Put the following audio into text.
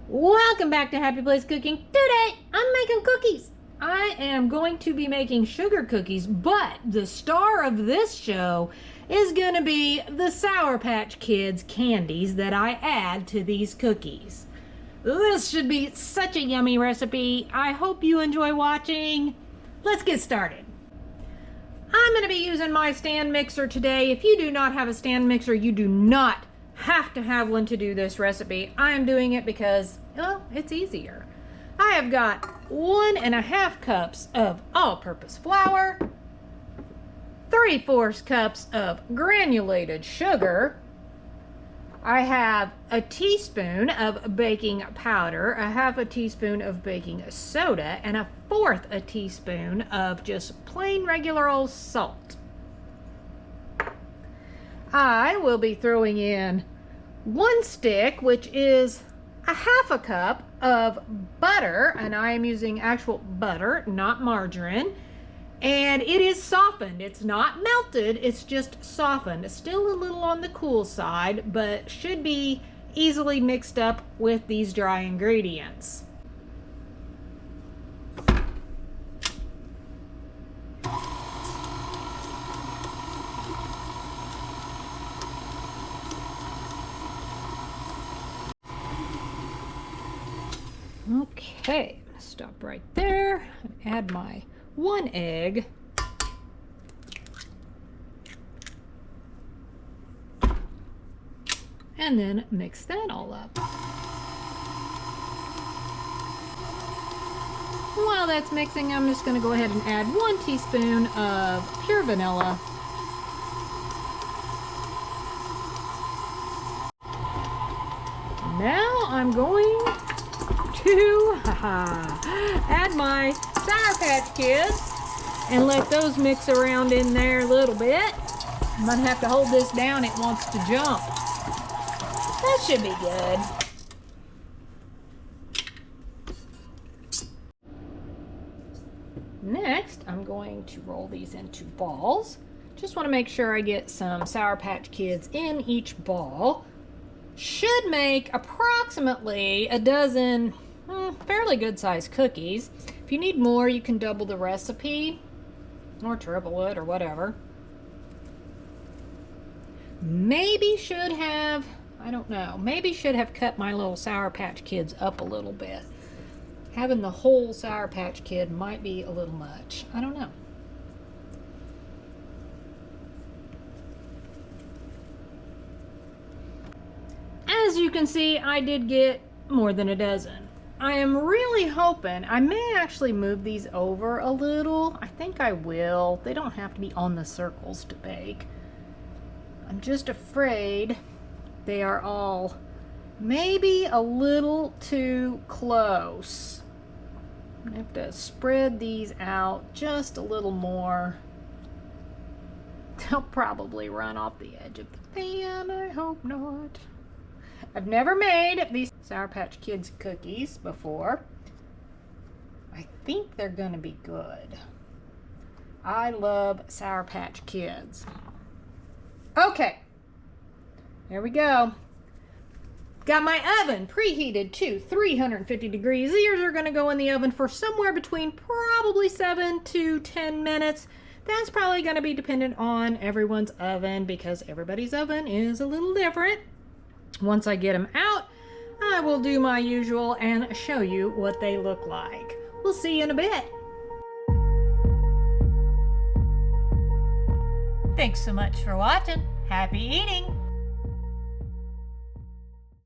Welcome back to Happy Place Cooking. Today, I'm making cookies. I am going to be making sugar cookies, but the star of this show is going to be the Sour Patch Kids candies that I add to these cookies. This should be such a yummy recipe. I hope you enjoy watching. Let's get started. I'm going to be using my stand mixer today. If you do not have a stand mixer, you do not have to have one to do this recipe. I am doing it because, well, it's easier. I have got 1.5 cups of all-purpose flour, 3/4 cups of granulated sugar. I have a teaspoon of baking powder, a 1/2 teaspoon of baking soda, and 1/4 teaspoon of just plain regular old salt. I will be throwing in 1 stick, which is a 1/2 cup of butter, and I am using actual butter, not margarine, and it is softened. It's not melted, it's just softened. It's still a little on the cool side, but should be easily mixed up with these dry ingredients. Okay, I'm gonna stop right there and add my 1 egg. And then mix that all up. While that's mixing, I'm just gonna go ahead and add 1 teaspoon of pure vanilla. Now I'm going to add my Sour Patch Kids and let those mix around in there a little bit. I'm gonna have to hold this down, it wants to jump. That should be good. Next, I'm going to roll these into balls. Just want to make sure I get some Sour Patch Kids in each ball. Should make approximately a dozen fairly good sized cookies. If you need more, you can double the recipe or triple it or whatever. Maybe should have, I don't know, maybe should have cut my little Sour Patch Kids up a little bit. Having the whole Sour Patch Kid might be a little much. I don't know. As you can see, I did get more than a dozen. I am really hoping, I may actually move these over a little. I think I will. They don't have to be on the circles to bake. I'm just afraid they are all maybe a little too close. I have to spread these out just a little more. They'll probably run off the edge of the pan. I hope not. I've never made these Sour Patch Kids cookies before. I think they're gonna be good. I love Sour Patch Kids. Okay, there we go. Got my oven preheated to 350 degrees. These are gonna go in the oven for somewhere between probably 7 to 10 minutes. That's probably gonna be dependent on everyone's oven because everybody's oven is a little different. Once I get them out, I will do my usual and show you what they look like. We'll see you in a bit. Thanks so much for watching. Happy eating!